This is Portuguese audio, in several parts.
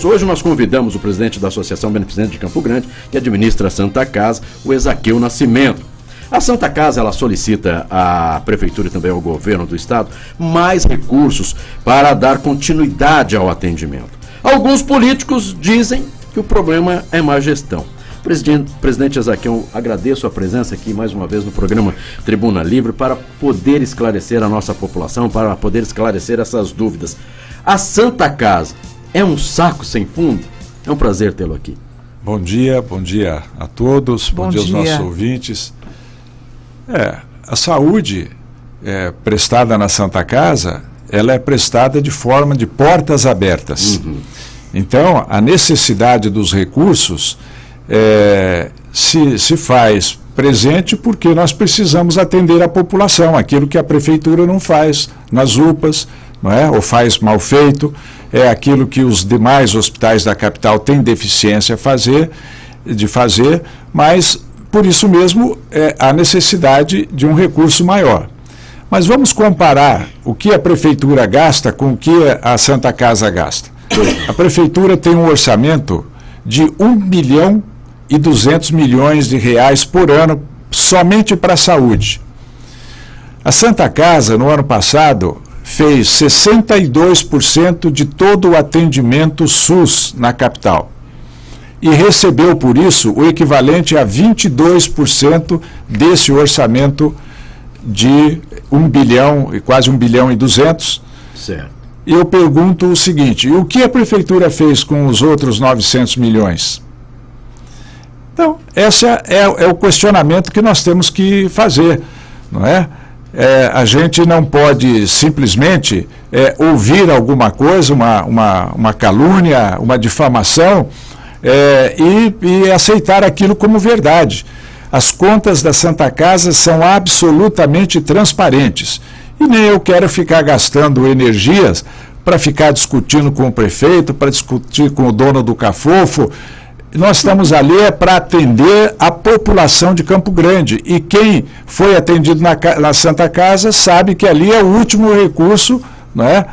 Hoje nós convidamos o presidente da Associação Beneficente de Campo Grande, que administra a Santa Casa, o Ezaquiel Nascimento. A Santa Casa ela solicita à Prefeitura e também ao Governo do Estado mais recursos para dar continuidade ao atendimento. Alguns políticos dizem que o problema é má gestão. Presidente Ezaquiel, agradeço a presença aqui mais uma vez no programa Tribuna Livre para poder esclarecer a nossa população, para poder esclarecer essas dúvidas. A Santa Casa é um saco sem fundo? É um prazer tê-lo aqui. Bom dia a todos, bom dia aos nossos ouvintes. A saúde prestada na Santa Casa, ela é prestada de forma de portas abertas. Então, a necessidade dos recursos se faz presente porque nós precisamos atender a população, aquilo que a Prefeitura não faz nas UPAs, não é? Ou faz mal feito, é aquilo que os demais hospitais da capital têm deficiência de fazer, mas por isso mesmo há necessidade de um recurso maior. Mas vamos comparar o que a Prefeitura gasta com o que a Santa Casa gasta. A Prefeitura tem um orçamento de 1,2 bilhão de reais por ano somente para a saúde. A Santa Casa, no ano passado, fez 62% de todo o atendimento SUS na capital e recebeu por isso o equivalente a 22% desse orçamento de 1 bilhão, quase 1,2 bilhão. Certo. E eu pergunto o seguinte, o que a Prefeitura fez com os outros 900 milhões? Então, esse é o questionamento que nós temos que fazer, não é? A gente não pode simplesmente ouvir alguma coisa, uma calúnia, uma difamação e aceitar aquilo como verdade. As contas da Santa Casa são absolutamente transparentes e nem eu quero ficar gastando energias para ficar discutindo com o prefeito, para discutir com o dono do Cafofo. Nós estamos ali para atender a população de Campo Grande e quem foi atendido na Santa Casa sabe que ali é o último recurso, não é?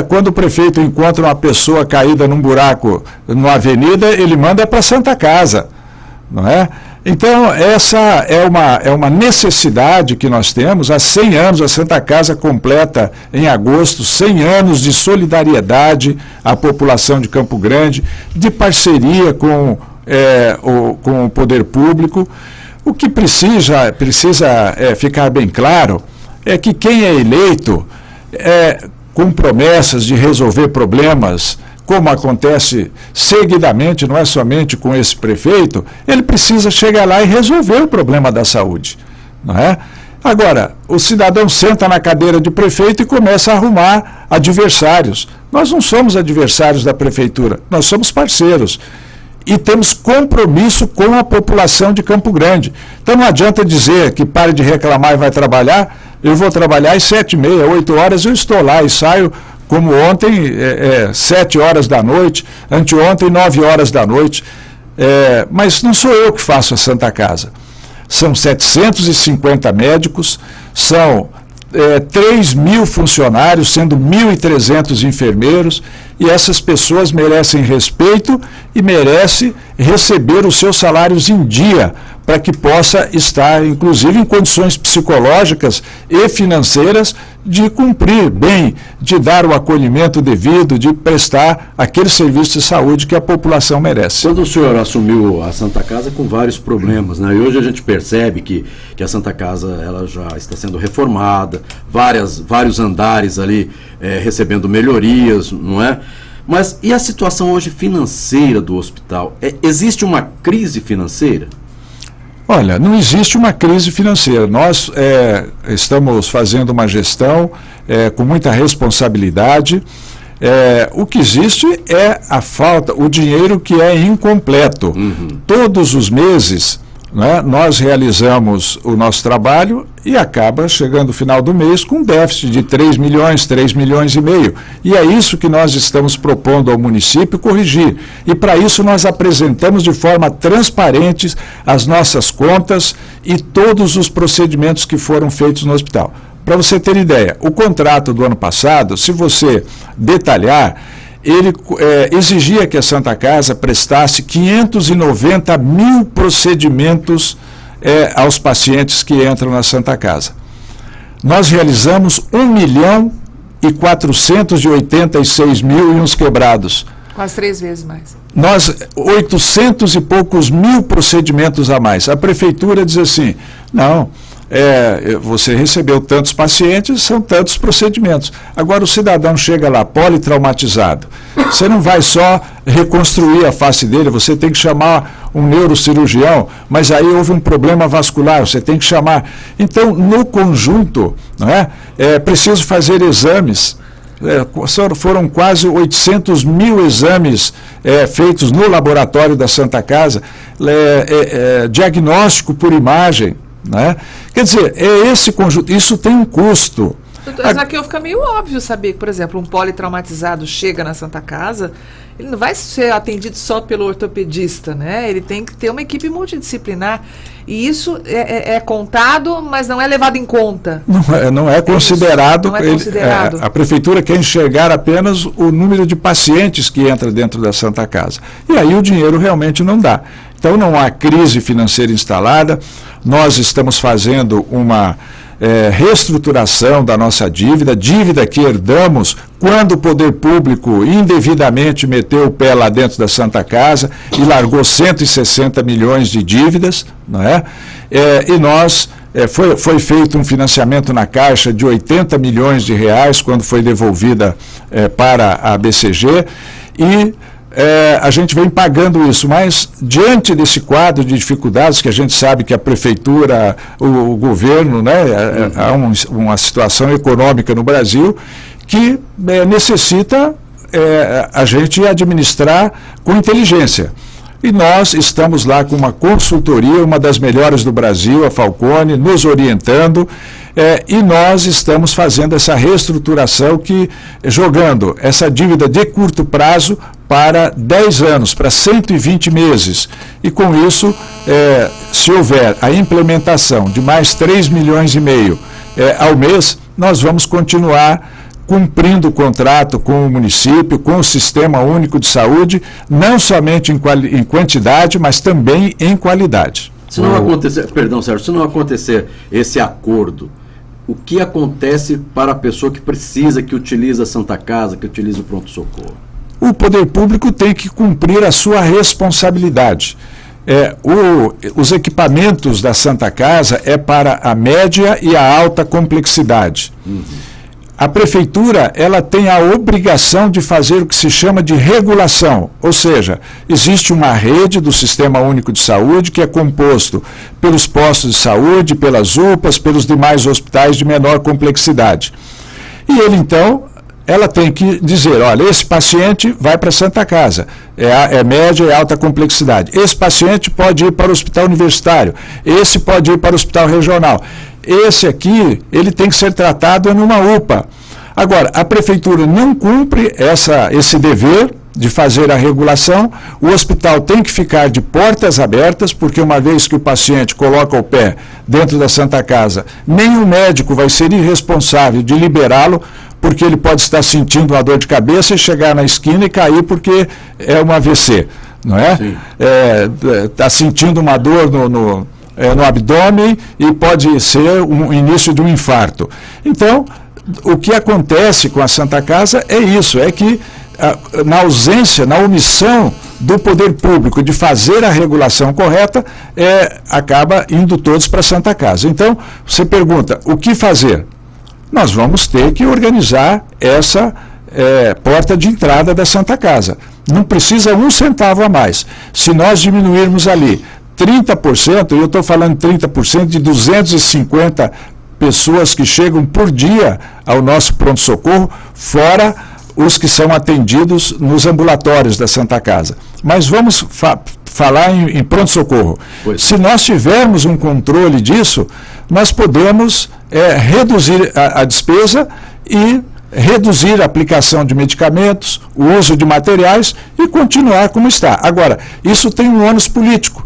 Quando o prefeito encontra uma pessoa caída num buraco numa avenida, ele manda para a Santa Casa, não é? Então, essa é uma necessidade que nós temos. Há 100 anos, a Santa Casa completa em agosto 100 anos de solidariedade à população de Campo Grande, de parceria com o poder público. O que precisa ficar bem claro é que quem é eleito com promessas de resolver problemas, como acontece seguidamente, não é somente com esse prefeito, ele precisa chegar lá e resolver o problema da saúde, não é? Agora, o cidadão senta na cadeira de prefeito e começa a arrumar adversários. Nós não somos adversários da prefeitura, nós somos parceiros e temos compromisso com a população de Campo Grande. Então não adianta dizer que pare de reclamar e vai trabalhar. Eu vou trabalhar às 7h30, 8 horas eu estou lá e saio. Como ontem, 7 horas da noite, anteontem, 9 horas da noite. Mas não sou eu que faço a Santa Casa. São 750 médicos, são 3.000 funcionários, sendo 1.300 enfermeiros, e essas pessoas merecem respeito e merecem receber os seus salários em dia, para que possa estar, inclusive, em condições psicológicas e financeiras de cumprir bem, de dar o acolhimento devido, de prestar aquele serviço de saúde que a população merece. Quando o senhor assumiu a Santa Casa com vários problemas, né? E hoje a gente percebe que a Santa Casa ela já está sendo reformada, vários andares ali recebendo melhorias, não é? Mas e a situação hoje financeira do hospital? Existe uma crise financeira? Olha, não existe uma crise financeira. Nós estamos fazendo uma gestão com muita responsabilidade. O que existe é a falta, o dinheiro que é incompleto. Todos os meses, né, nós realizamos o nosso trabalho e acaba chegando o final do mês com um déficit de 3 milhões, 3 milhões e meio. E é isso que nós estamos propondo ao município corrigir. E para isso nós apresentamos de forma transparente as nossas contas e todos os procedimentos que foram feitos no hospital. Para você ter ideia, o contrato do ano passado, se você detalhar, ele exigia que a Santa Casa prestasse 590 mil procedimentos aos pacientes que entram na Santa Casa. Nós realizamos 1.486.000 e uns quebrados. Quase 3 vezes mais. Nós, 800 e poucos mil procedimentos a mais. A prefeitura diz assim, não, você recebeu tantos pacientes, são tantos procedimentos. Agora o cidadão chega lá politraumatizado. Você não vai só reconstruir a face dele, você tem que chamar um neurocirurgião, mas aí houve um problema vascular, você tem que chamar. Então, no conjunto, não é preciso fazer exames. Foram quase 800 mil exames feitos no laboratório da Santa Casa, diagnóstico por imagem, né? Quer dizer, esse conjunto, isso tem um custo. Mas aqui fica meio óbvio saber que, por exemplo, um politraumatizado chega na Santa Casa, ele não vai ser atendido só pelo ortopedista, né? Ele tem que ter uma equipe multidisciplinar. E isso é contado, mas não é levado em conta. Não é considerado. Não é considerado. A prefeitura quer enxergar apenas o número de pacientes que entra dentro da Santa Casa. E aí o dinheiro realmente não dá. Então não há crise financeira instalada. Nós estamos fazendo uma reestruturação da nossa dívida que herdamos quando o poder público indevidamente meteu o pé lá dentro da Santa Casa e largou 160 milhões de dívidas, não é? E nós, foi feito um financiamento na Caixa de 80 milhões de reais quando foi devolvida para a BCG e a gente vem pagando isso, mas diante desse quadro de dificuldades que a gente sabe que a prefeitura, o governo, né, há uma situação econômica no Brasil que necessita a gente administrar com inteligência. E nós estamos lá com uma consultoria, uma das melhores do Brasil, a Falcone, nos orientando, e nós estamos fazendo essa reestruturação jogando essa dívida de curto prazo para 10 anos, para 120 meses. E com isso, se houver a implementação de mais 3,5 milhões ao mês, nós vamos continuar cumprindo o contrato com o município, com o Sistema Único de Saúde, não somente em quantidade, mas também em qualidade. Se não acontecer, perdão, Sérgio, se não acontecer esse acordo, o que acontece para a pessoa que precisa, que utiliza a Santa Casa, que utiliza o pronto-socorro? O poder público tem que cumprir a sua responsabilidade. Os equipamentos da Santa Casa para a média e a alta complexidade. A prefeitura, ela tem a obrigação de fazer o que se chama de regulação, ou seja, existe uma rede do Sistema Único de Saúde que é composto pelos postos de saúde, pelas UPAs, pelos demais hospitais de menor complexidade. E ele, então, ela tem que dizer, olha, esse paciente vai para a Santa Casa, é média e alta complexidade. Esse paciente pode ir para o hospital universitário, esse pode ir para o hospital regional. Esse aqui, ele tem que ser tratado numa UPA. Agora, a prefeitura não cumpre esse dever de fazer a regulação, o hospital tem que ficar de portas abertas, porque uma vez que o paciente coloca o pé dentro da Santa Casa, nenhum médico vai ser irresponsável de liberá-lo, porque ele pode estar sentindo uma dor de cabeça e chegar na esquina e cair porque é um AVC, não é? Está sentindo uma dor no abdômen e pode ser um início de um infarto. Então, o que acontece com a Santa Casa é isso, é que na ausência, na omissão do poder público de fazer a regulação correta, acaba indo todos para a Santa Casa. Então, você pergunta, o que fazer? Nós vamos ter que organizar essa porta de entrada da Santa Casa. Não precisa 1 centavo a mais. Se nós diminuirmos ali 30%, e eu estou falando 30% de 250 pessoas que chegam por dia ao nosso pronto-socorro, fora os que são atendidos nos ambulatórios da Santa Casa. Mas vamos falar em pronto-socorro. Se nós tivermos um controle disso, nós podemos reduzir a despesa e reduzir a aplicação de medicamentos, o uso de materiais e continuar como está. Agora, isso tem um ônus político,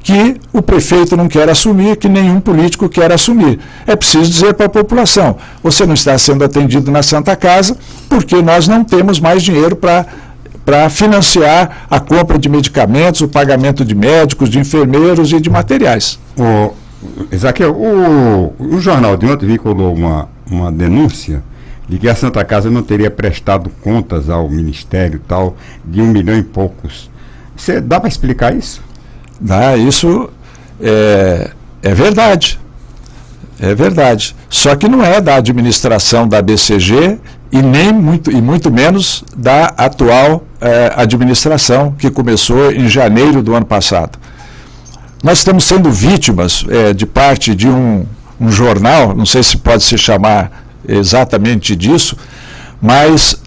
que o prefeito não quer assumir, que nenhum político quer assumir. É preciso dizer para a população, você não está sendo atendido na Santa Casa porque nós não temos mais dinheiro para financiar a compra de medicamentos, o pagamento de médicos, de enfermeiros e de materiais. Ezaquiel, o jornal de ontem vinculou uma denúncia de que a Santa Casa não teria prestado contas ao Ministério tal, de 1 milhão e poucos. Dá para explicar isso? Dá, isso é verdade. É verdade. Só que não é da administração da BCG e muito menos da atual administração, que começou em janeiro do ano passado. Nós estamos sendo vítimas de parte de um jornal, não sei se pode se chamar exatamente disso, mas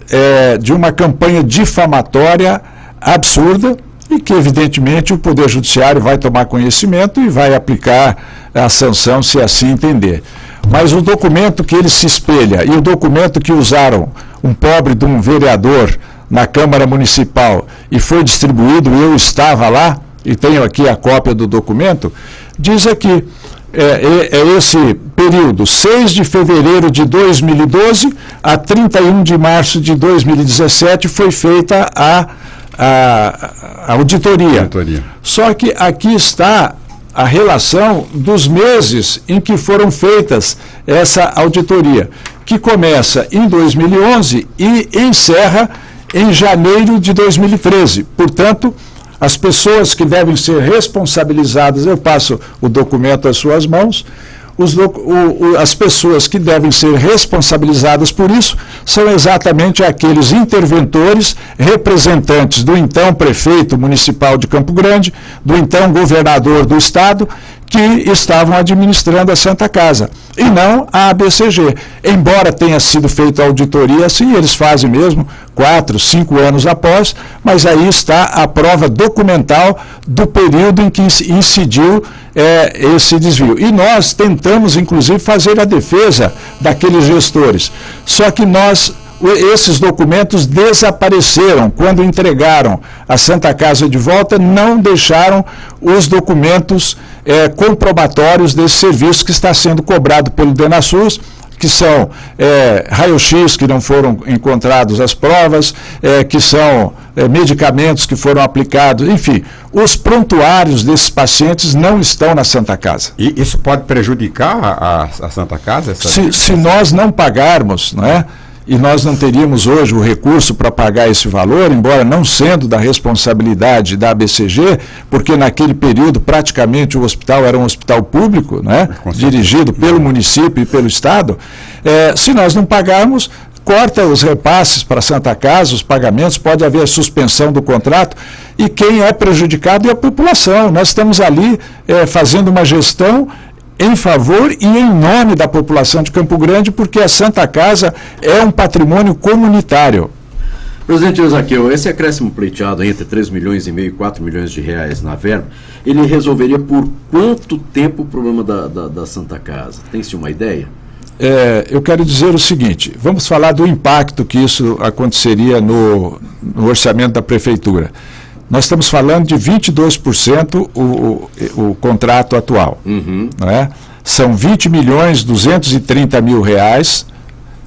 de uma campanha difamatória absurda e que, evidentemente, o Poder Judiciário vai tomar conhecimento e vai aplicar a sanção, se assim entender. Mas o documento que ele se espelha e o documento que usaram um pobre de um vereador na Câmara Municipal e foi distribuído, eu estava lá, e tenho aqui a cópia do documento, diz aqui, esse período, 6 de fevereiro de 2012 a 31 de março de 2017, foi feita a auditoria. Só que aqui está a relação dos meses em que foram feitas essa auditoria, que começa em 2011 e encerra em janeiro de 2013. Portanto, as pessoas que devem ser responsabilizadas, eu passo o documento às suas mãos, as pessoas que devem ser responsabilizadas por isso são exatamente aqueles interventores, representantes do então prefeito municipal de Campo Grande, do então governador do estado, que estavam administrando a Santa Casa, e não a ABCG. Embora tenha sido feita a auditoria, assim, eles fazem mesmo, 4, 5 anos após, mas aí está a prova documental do período em que incidiu esse desvio. E nós tentamos, inclusive, fazer a defesa daqueles gestores. Só que esses documentos desapareceram. Quando entregaram a Santa Casa de volta, não deixaram os documentos comprobatórios desse serviço que está sendo cobrado pelo DENASUS, que são raio-x que não foram encontrados as provas, que são medicamentos que foram aplicados, enfim, os prontuários desses pacientes não estão na Santa Casa. E isso pode prejudicar a Santa Casa? Se nós não pagarmos, não é? E nós não teríamos hoje o recurso para pagar esse valor, embora não sendo da responsabilidade da ABCG, porque naquele período praticamente o hospital era um hospital público, né, dirigido pelo município e pelo Estado. Se nós não pagarmos, corta os repasses para a Santa Casa, os pagamentos, pode haver suspensão do contrato, e quem é prejudicado é a população. Nós estamos ali fazendo uma gestão em favor e em nome da população de Campo Grande, porque a Santa Casa é um patrimônio comunitário. Presidente Ezaquiel, esse acréscimo pleiteado entre 3,5 milhões e 4 milhões de reais na verba, ele resolveria por quanto tempo o problema da Santa Casa? Tem-se uma ideia? Eu quero dizer o seguinte, vamos falar do impacto que isso aconteceria no orçamento da Prefeitura. Nós estamos falando de 22% o contrato atual. Não é? São 20.230 mil reais,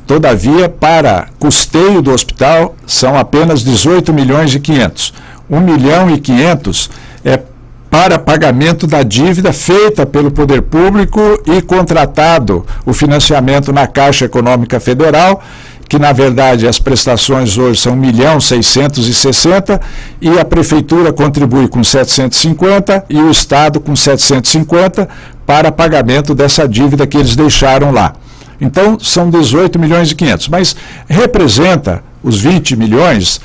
todavia, para custeio do hospital, são apenas 18 milhões e 500. 1 milhão e 500 é para pagamento da dívida feita pelo Poder Público e contratado o financiamento na Caixa Econômica Federal, que na verdade as prestações hoje são 1.660.000 e a Prefeitura contribui com 750 e o Estado com 750 para pagamento dessa dívida que eles deixaram lá. Então são 18 milhões e 500, mas representa os 20 milhões,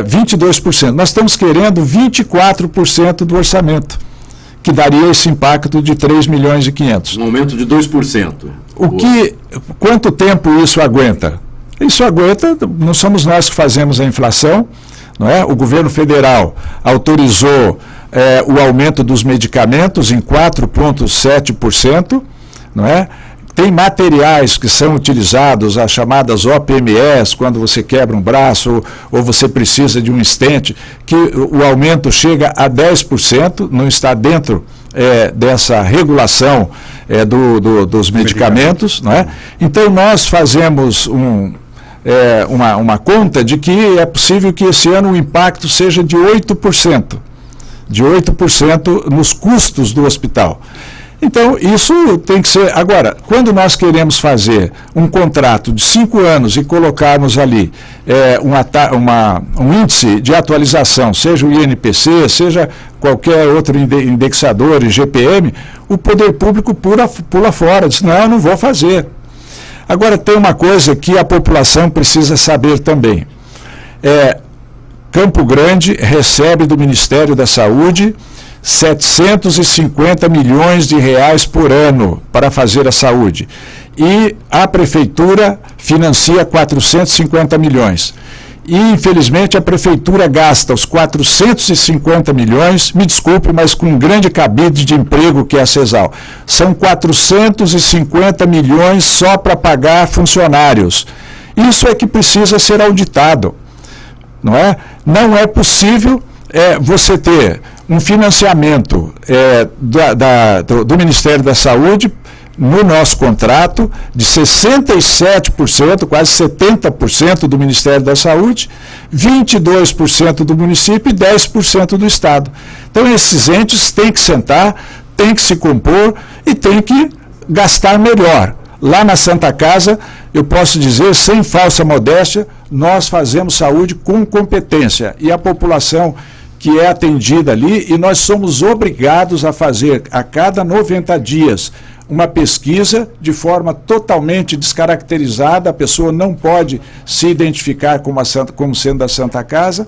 22%. Nós estamos querendo 24% do orçamento, que daria esse impacto de 3 milhões e 500. Um aumento de 2%. Quanto tempo isso aguenta? Isso aguenta, não somos nós que fazemos a inflação, não é? O governo federal autorizou o aumento dos medicamentos em 4,7%, não é? tem materiais que são utilizados, as chamadas OPMS, quando você quebra um braço ou você precisa de um stent, que o aumento chega a 10%, não está dentro dessa regulação dos medicamentos. Não é? Então, nós fazemos uma conta de que é possível que esse ano o impacto seja de 8%. De 8% nos custos do hospital. Então, isso tem que ser... Agora, quando nós queremos fazer um contrato de 5 anos e colocarmos ali um índice de atualização, seja o INPC, seja qualquer outro indexador, IGPM, o poder público pula fora, diz, não, eu não vou fazer. Agora, tem uma coisa que a população precisa saber também. Campo Grande recebe do Ministério da Saúde 750 milhões de reais por ano para fazer a saúde. E a Prefeitura financia 450 milhões. E, infelizmente, a Prefeitura gasta os 450 milhões, me desculpe, mas com um grande cabide de emprego que é a CESAL. São 450 milhões só para pagar funcionários. Isso é que precisa ser auditado. Não é? Não é possível você ter um financiamento do Ministério da Saúde no nosso contrato de 67%, quase 70% do Ministério da Saúde, 22% do município e 10% do Estado. Então, esses entes têm que sentar, têm que se compor e têm que gastar melhor. Lá na Santa Casa, eu posso dizer, sem falsa modéstia, nós fazemos saúde com competência e a população que é atendida ali, e nós somos obrigados a fazer a cada 90 dias uma pesquisa de forma totalmente descaracterizada, a pessoa não pode se identificar como sendo da Santa Casa,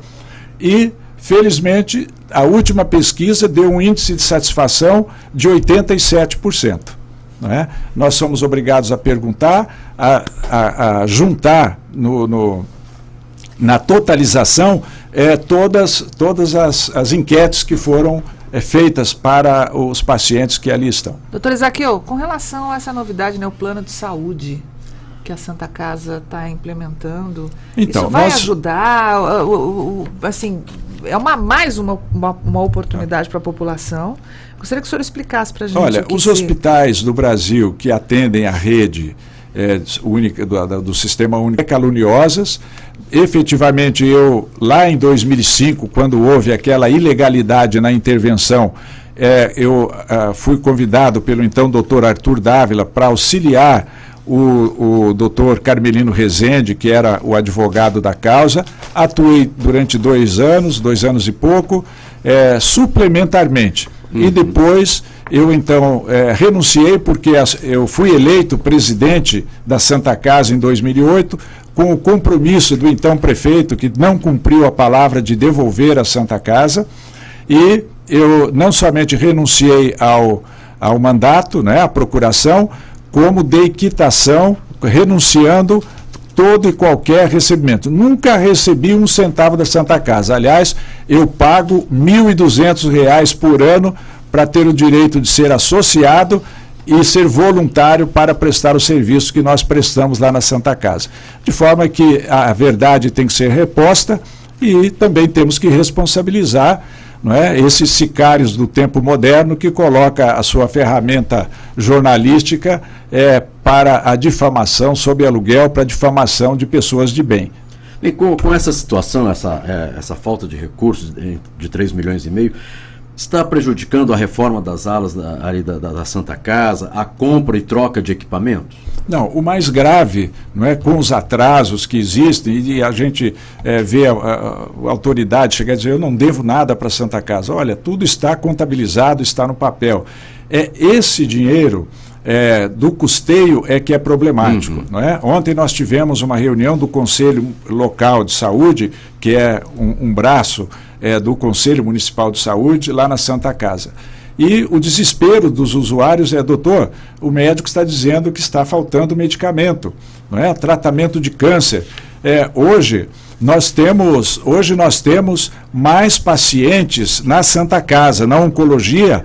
e felizmente a última pesquisa deu um índice de satisfação de 87%. Não é? Nós somos obrigados a perguntar, a juntar na totalização todas as enquetes que foram feitas para os pacientes que ali estão. Doutor Ezaquiel, com relação a essa novidade, o plano de saúde que a Santa Casa está implementando, então, isso vai ajudar, assim, é mais uma oportunidade para a população. Gostaria que o senhor explicasse para a gente. Olha, os hospitais do Brasil que atendem a rede única do Sistema Único caluniosas. Efetivamente, lá em 2005, quando houve aquela ilegalidade na intervenção, eu fui convidado pelo então doutor Arthur Dávila para auxiliar o doutor Carmelino Rezende, que era o advogado da causa. Atuei durante 2 anos e pouco, suplementarmente. Uhum. E depois eu então renunciei, porque eu fui eleito presidente da Santa Casa em 2008, com o compromisso do então prefeito, que não cumpriu a palavra de devolver a Santa Casa, e eu não somente renunciei ao mandato, à procuração, como dei quitação, renunciando todo e qualquer recebimento. Nunca recebi um centavo da Santa Casa. Aliás, eu pago R$ 1.200 por ano para ter o direito de ser associado e ser voluntário para prestar o serviço que nós prestamos lá na Santa Casa. De forma que a verdade tem que ser reposta e também temos que responsabilizar esses sicários do tempo moderno que coloca a sua ferramenta jornalística para a difamação sob aluguel, para a difamação de pessoas de bem. E com essa situação, essa falta de recursos de 3,5 milhões, está prejudicando a reforma das alas da Santa Casa, a compra e troca de equipamentos? Não, o mais grave, com os atrasos que existem, e a gente vê a autoridade chegar a dizer, eu não devo nada para a Santa Casa. Olha, tudo está contabilizado, está no papel. Esse dinheiro do custeio que é problemático. Uhum. Ontem nós tivemos uma reunião do Conselho Local de Saúde, que é um braço do Conselho Municipal de Saúde, lá na Santa Casa. E o desespero dos usuários doutor, o médico está dizendo que está faltando medicamento, tratamento de câncer. Hoje, Hoje nós temos mais pacientes na Santa Casa, na oncologia,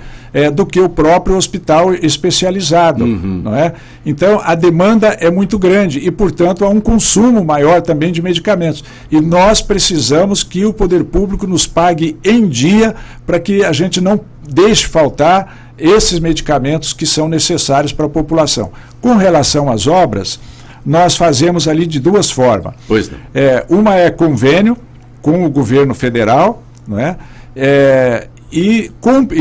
do que o próprio hospital especializado, não é? Então, a demanda é muito grande e, portanto, há um consumo maior também de medicamentos. E nós precisamos que o poder público nos pague em dia para que a gente não deixe faltar esses medicamentos que são necessários para a população. Com relação às obras, nós fazemos ali de duas formas. Pois não. Uma é convênio com o governo federal, não é? E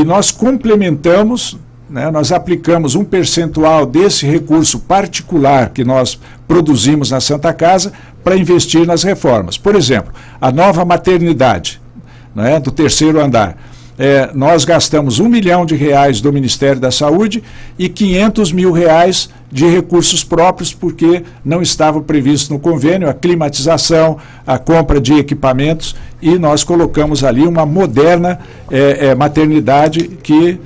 nós complementamos, né, nós aplicamos um percentual desse recurso particular que nós produzimos na Santa Casa para investir nas reformas. Por exemplo, a nova maternidade, né, do 3º andar. Nós gastamos R$1 milhão do Ministério da Saúde e R$500 mil de recursos próprios, porque não estava previsto no convênio a climatização, a compra de equipamentos, e nós colocamos ali uma moderna maternidade que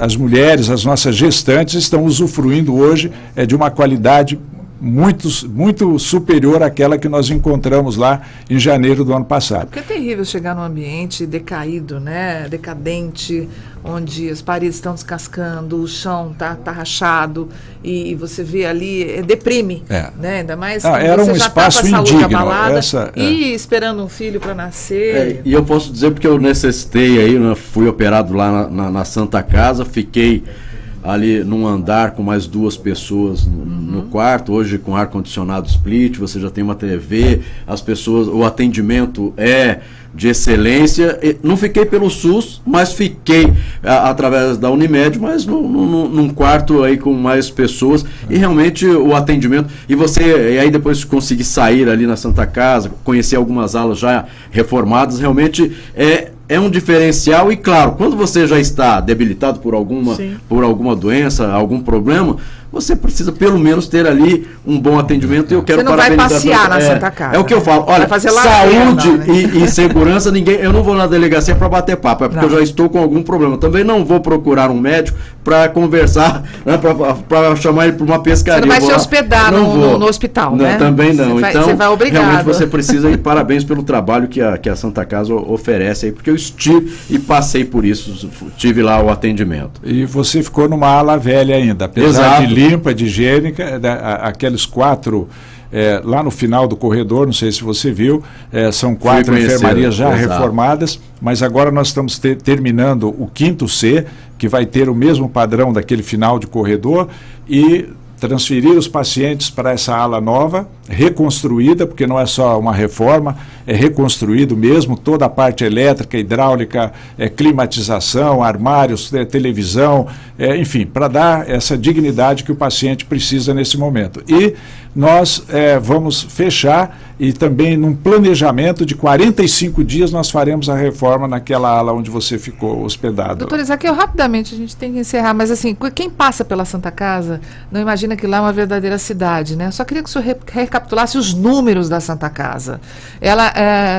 as mulheres, as nossas gestantes, estão usufruindo hoje de uma qualidade muito superior àquela que nós encontramos lá em janeiro do ano passado. Porque é terrível chegar num ambiente decaído, né, decadente, onde as paredes estão descascando, o chão tá rachado, e você vê ali, deprime, né, ainda mais quando era você um já espaço tá com a saúde indigno, abalada e esperando um filho para nascer. E eu posso dizer porque eu necessitei aí, né, fui operado lá na Santa Casa, fiquei ali num andar com mais 2 pessoas no quarto, hoje com ar-condicionado split, você já tem uma TV, as pessoas, o atendimento é de excelência. Não fiquei pelo SUS, mas fiquei através da Unimed, mas num quarto aí com mais pessoas, e realmente o atendimento, e aí depois conseguir sair ali na Santa Casa, conhecer algumas alas já reformadas, realmente é um diferencial. E claro, quando você já está debilitado por alguma doença, algum problema, você precisa pelo menos ter ali um bom atendimento. E eu quero parabenizar. Você não vai passear na Santa Casa. É o que eu falo. Olha, saúde e segurança, eu não vou na delegacia para bater papo, é porque eu já estou com algum problema. Também não vou procurar um médico para conversar, né, para chamar ele para uma pescaria. Você não vai se hospedar no hospital, né? Também não. Então, você vai obrigado. Realmente você precisa, e parabéns pelo trabalho que a Santa Casa oferece aí, porque eu estive e passei por isso, tive lá o atendimento. E você ficou numa ala velha ainda, apesar de limpa, de higiênica, aqueles 4 lá no final do corredor, não sei se você viu, são 4 enfermarias já reformadas, mas agora nós estamos terminando o 5º C, que vai ter o mesmo padrão daquele final de corredor, e transferir os pacientes para essa ala nova, reconstruída, porque não é só uma reforma, é reconstruído mesmo, toda a parte elétrica, hidráulica, climatização, armários, televisão, enfim, para dar essa dignidade que o paciente precisa nesse momento. E nós vamos fechar, e também num planejamento de 45 dias nós faremos a reforma naquela ala onde você ficou hospedado. Doutor Ezaquiel, rapidamente a gente tem que encerrar, mas assim, quem passa pela Santa Casa não imagina que lá é uma verdadeira cidade, né? Só queria que o senhor recapitulasse os números da Santa Casa. Ela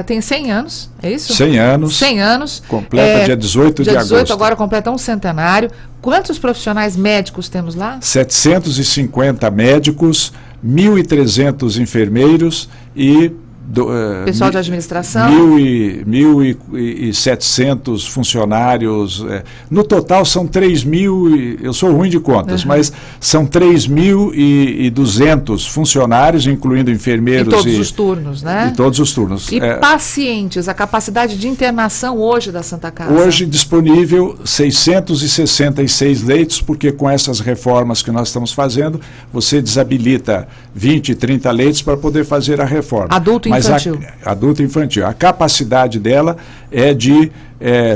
tem 100 anos, é isso? 100 anos. 100 anos. Completa dia 18 de agosto. Dia 18 agora completa um centenário. Quantos profissionais médicos temos lá? 750 médicos, 1.300 enfermeiros e pessoal de administração? 1.700 funcionários. No total são 3.000, eu sou ruim de contas, mas são 3.200 funcionários, incluindo enfermeiros. E todos os turnos, né? E todos os turnos. E pacientes, a capacidade de internação hoje da Santa Casa? Hoje disponível 666 leitos, porque com essas reformas que nós estamos fazendo, você desabilita 20, 30 leitos para poder fazer a reforma. Adulto e infantil. Adulto e infantil. A capacidade dela é de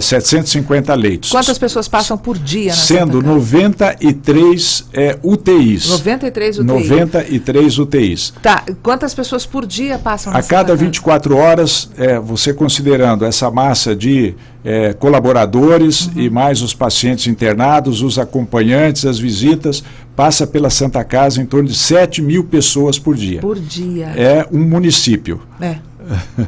750 leitos. Quantas pessoas passam por dia na Sendo Santa Casa? 93 UTIs. 93 UTIs. 93 UTIs. Tá. Quantas pessoas por dia passam na Santa Casa? A cada 24 horas, você considerando essa massa de colaboradores e mais os pacientes internados, os acompanhantes, as visitas, passa pela Santa Casa em torno de 7.000 pessoas por dia. Por dia. É um município.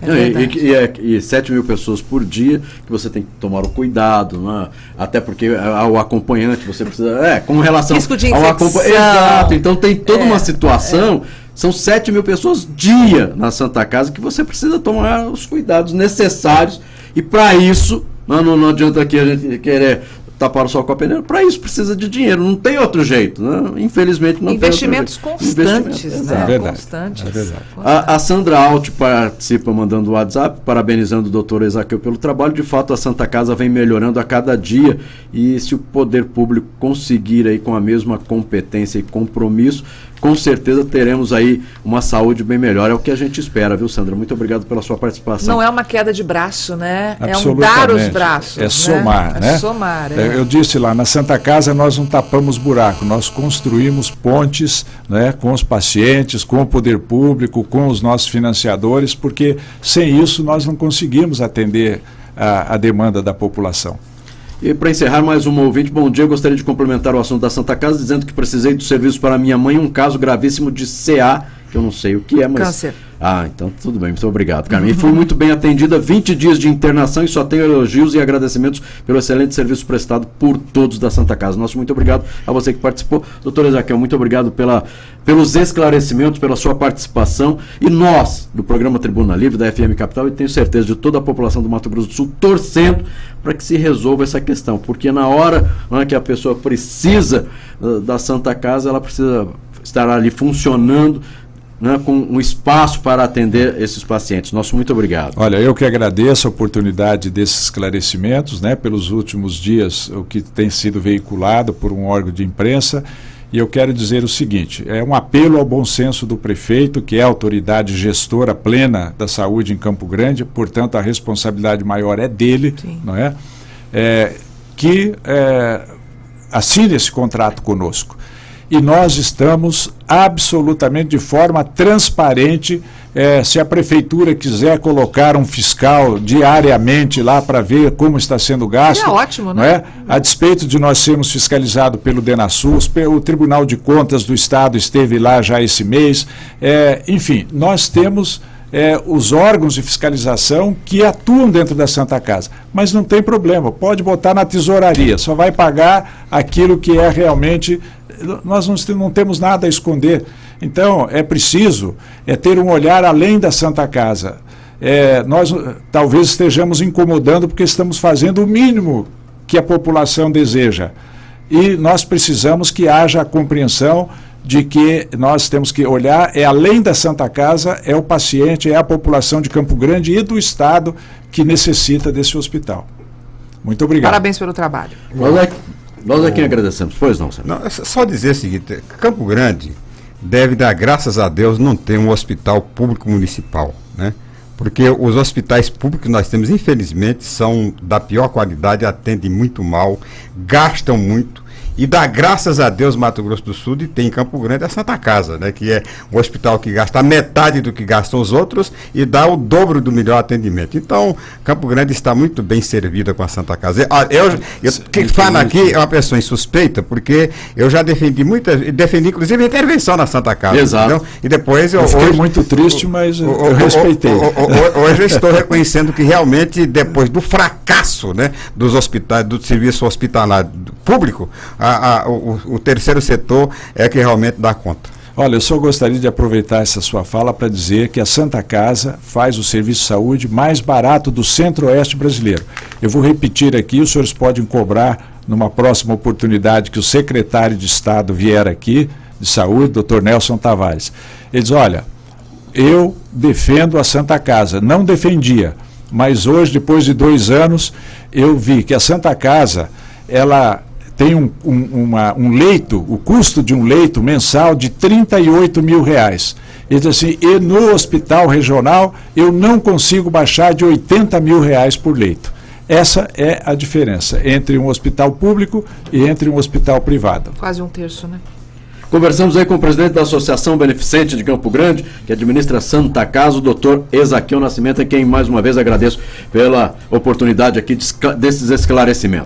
É e 7 mil pessoas por dia que você tem que tomar o cuidado, né? Até porque o acompanhante você precisa. Com relação risco de ao infecção. Exato, então tem toda uma situação. São 7 mil pessoas dia na Santa Casa que você precisa tomar os cuidados necessários. E para isso, não adianta aqui a gente querer tapar o sol com a peneira. Para isso precisa de dinheiro, não tem outro jeito, né? Infelizmente não Investimentos tem outro jeito. Constantes, né? É verdade. Constantes. É verdade. A Sandra Alt participa mandando o WhatsApp, parabenizando o doutor Ezaquiel pelo trabalho. De fato, a Santa Casa vem melhorando a cada dia, e se o poder público conseguir aí com a mesma competência e compromisso, com certeza teremos aí uma saúde bem melhor. É o que a gente espera, viu, Sandra? Muito obrigado pela sua participação. Não é uma queda de braço, né? É um Absolutamente. dar os braços. É somar, né? É somar, Eu disse lá, na Santa Casa nós não tapamos buraco, nós construímos pontes, né, com os pacientes, com o poder público, com os nossos financiadores, porque sem isso nós não conseguimos atender a demanda da população. E para encerrar, mais um ouvinte. Bom dia, eu gostaria de complementar o assunto da Santa Casa, dizendo que precisei do serviço para minha mãe, um caso gravíssimo de CA, que eu não sei o que é, mas... Câncer. Então tudo bem, muito obrigado, Carmen. E fui muito bem atendida, 20 dias de internação, e só tenho elogios e agradecimentos pelo excelente serviço prestado por todos da Santa Casa. Nosso muito obrigado a você que participou. Doutor Ezaquiel, muito obrigado pelos esclarecimentos, pela sua participação, e nós, do programa Tribuna Livre, da FM Capital, e tenho certeza de toda a população do Mato Grosso do Sul, torcendo para que se resolva essa questão, porque na hora que a pessoa precisa da Santa Casa, ela precisa estar ali funcionando, né, com um espaço para atender esses pacientes. Nosso muito obrigado. Olha, eu que agradeço a oportunidade desses esclarecimentos, né, pelos últimos dias, o que tem sido veiculado por um órgão de imprensa, e eu quero dizer o seguinte, é um apelo ao bom senso do prefeito, que é a autoridade gestora plena da saúde em Campo Grande, portanto a responsabilidade maior é dele, não é? Que assine esse contrato conosco. E nós estamos absolutamente de forma transparente, se a prefeitura quiser colocar um fiscal diariamente lá para ver como está sendo gasto. É ótimo, né? Não é? A despeito de nós sermos fiscalizados pelo DENASUS, o Tribunal de Contas do Estado esteve lá já esse mês. Enfim, nós temos os órgãos de fiscalização que atuam dentro da Santa Casa. Mas não tem problema, pode botar na tesouraria, só vai pagar aquilo que é realmente... Nós não temos nada a esconder. Então, é preciso ter um olhar além da Santa Casa. Nós talvez estejamos incomodando porque estamos fazendo o mínimo que a população deseja. E nós precisamos que haja a compreensão de que nós temos que olhar, além da Santa Casa, é o paciente, é a população de Campo Grande e do Estado que necessita desse hospital. Muito obrigado. Parabéns pelo trabalho. Nós é quem agradecemos. Pois não, senhor. Não, é só dizer o seguinte, Campo Grande deve dar graças a Deus não ter um hospital público municipal, né? Porque os hospitais públicos que nós temos, infelizmente, são da pior qualidade, atendem muito mal, gastam muito. E dá graças a Deus Mato Grosso do Sul e tem em Campo Grande a Santa Casa, né, que é um hospital que gasta a metade do que gastam os outros e dá o dobro do melhor atendimento. Então, Campo Grande está muito bem servida com a Santa Casa. Quem fala aqui é uma pessoa insuspeita, porque eu já defendi inclusive a intervenção na Santa Casa. Exato. Entendeu? E depois eu fiquei muito triste, mas eu respeitei. Hoje eu estou reconhecendo que realmente, depois do fracasso, né, dos hospitais, do serviço hospitalar público, o terceiro setor é que realmente dá conta. Olha, eu só gostaria de aproveitar essa sua fala para dizer que a Santa Casa faz o serviço de saúde mais barato do Centro-Oeste brasileiro. Eu vou repetir aqui, os senhores podem cobrar numa próxima oportunidade que o secretário de Estado vier aqui, de saúde, Dr. Nelson Tavares. Ele diz, olha, eu defendo a Santa Casa, não defendia, mas hoje, depois de 2 anos, eu vi que a Santa Casa, ela tem um leito, o custo de um leito mensal de R$38 mil. Ele diz assim, e no hospital regional eu não consigo baixar de R$80 mil por leito. Essa é a diferença entre um hospital público e entre um hospital privado. Quase 1/3, né? Conversamos aí com o presidente da Associação Beneficente de Campo Grande, que administra a Santa Casa, o doutor Ezaquiel Nascimento, a quem mais uma vez agradeço pela oportunidade aqui desses esclarecimentos.